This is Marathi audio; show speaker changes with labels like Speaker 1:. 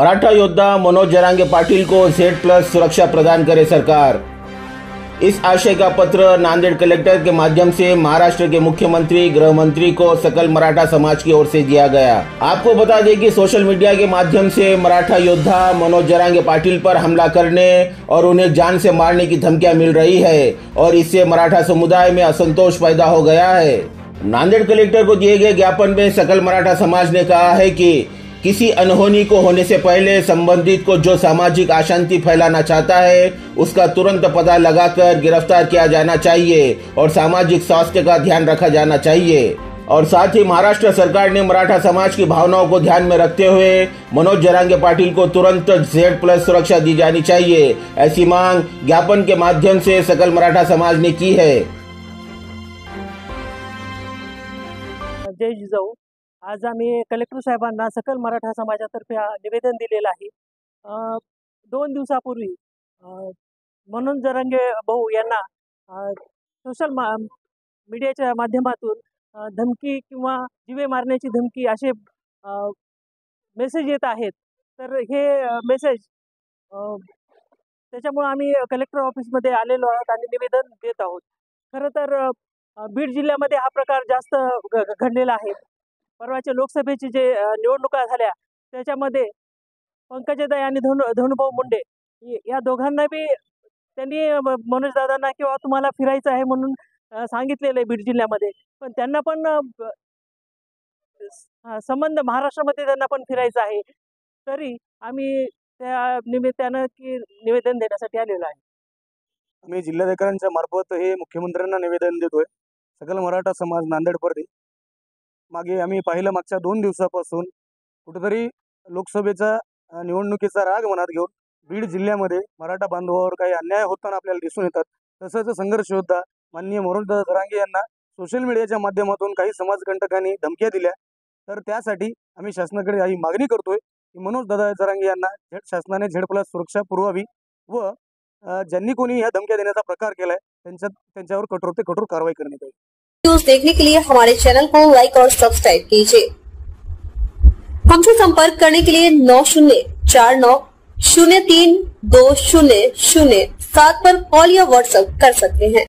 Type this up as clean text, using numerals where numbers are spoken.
Speaker 1: मराठा योद्धा मनोज जरांगे पाटिल को Z+ सुरक्षा प्रदान करे सरकार। इस आशय का पत्र नांदेड़ कलेक्टर के माध्यम से महाराष्ट्र के मुख्यमंत्री गृह मंत्री को सकल मराठा समाज की ओर से दिया गया। आपको बता दें कि सोशल मीडिया के माध्यम से मराठा योद्धा मनोज जरांगे पाटिल पर हमला करने और उन्हें जान से मारने की धमकियां मिल रही है और इससे मराठा समुदाय में असंतोष पैदा हो गया है। नांदेड़ कलेक्टर को दिए गए ज्ञापन में सकल मराठा समाज ने कहा है कि किसी अनहोनी को होने से पहले संबंधित को जो सामाजिक अशांति फैलाना चाहता है उसका तुरंत पता लगाकर गिरफ्तार किया जाना चाहिए और सामाजिक स्वास्थ्य का ध्यान रखा जाना चाहिए। और साथ ही महाराष्ट्र सरकार ने मराठा समाज की भावनाओं को ध्यान में रखते हुए मनोज जरांगे पाटिल को तुरंत Z+ सुरक्षा दी जानी चाहिए, ऐसी मांग ज्ञापन के माध्यम से सकल मराठा समाज ने की है।
Speaker 2: जय जिजाऊ। आज आम्ही कलेक्टर साहेबांना सकल मराठा समाजातर्फे निवेदन दिलेलं आहे। 2 दिवसापूर्वी मनोज जरांगे भाऊ यांना सोशल मीडियाच्या माध्यमातून धमकी किंवा जीवे मारण्याची धमकी असे मेसेज येत आहेत। तर हे मेसेज त्याच्यामुळे आम्ही कलेक्टर ऑफिसमध्ये आलेलो आहोत आणि निवेदन देत आहोत। खरं तर बीड जिल्ह्यामध्ये हा प्रकार जास्त घडलेला आहे। परवाच्या लोकसभेची जे निवडणुका झाल्या त्याच्यामध्ये पंकजाताई आणि धनुभाऊ मुंडे या दोघांना बी त्यांनी मनोज दादांना किंवा तुम्हाला फिरायचं आहे म्हणून सांगितलेलं आहे बीड जिल्ह्यामध्ये, पण त्यांना पण संबंध महाराष्ट्रामध्ये त्यांना पण फिरायचं आहे। तरी आम्ही त्या निमित्तानं की निवेदन देण्यासाठी आलेलो आहे।
Speaker 3: आम्ही जिल्हाधिकाऱ्यांच्या मार्फत हे मुख्यमंत्र्यांना निवेदन देतोय। सकल मराठा समाज नांदेड परळी मागे आम्ही पाहिलं मागच्या 2 दिवसापासून कुठेतरी लोकसभेचा निवडणुकीचा राग मनात घेऊन बीड जिल्ह्यामध्ये मराठा बांधवांवर काही अन्याय होताना आपल्याला दिसून येतात। तसंच संघर्ष योद्धा माननीय मनोज जरांगे यांना सोशल मीडियाच्या माध्यमातून काही समाजकंटकांनी धमक्या दिल्या। तर त्यासाठी आम्ही शासनाकडे ही मागणी करतोय की मनोज दादा जरांगे यांना शासनाने Z+ सुरक्षा पुरवावी व ज्यांनी कोणी ह्या धमक्या देण्याचा प्रकार केलाय त्यांच्यावर कठोर ते कठोर कारवाई करण्यात येईल।
Speaker 4: न्यूज़ देखने के लिए हमारे चैनल को लाइक और सब्सक्राइब कीजिए। हमसे संपर्क करने के लिए 9049032007 पर कॉल या व्हाट्सएप कर सकते हैं।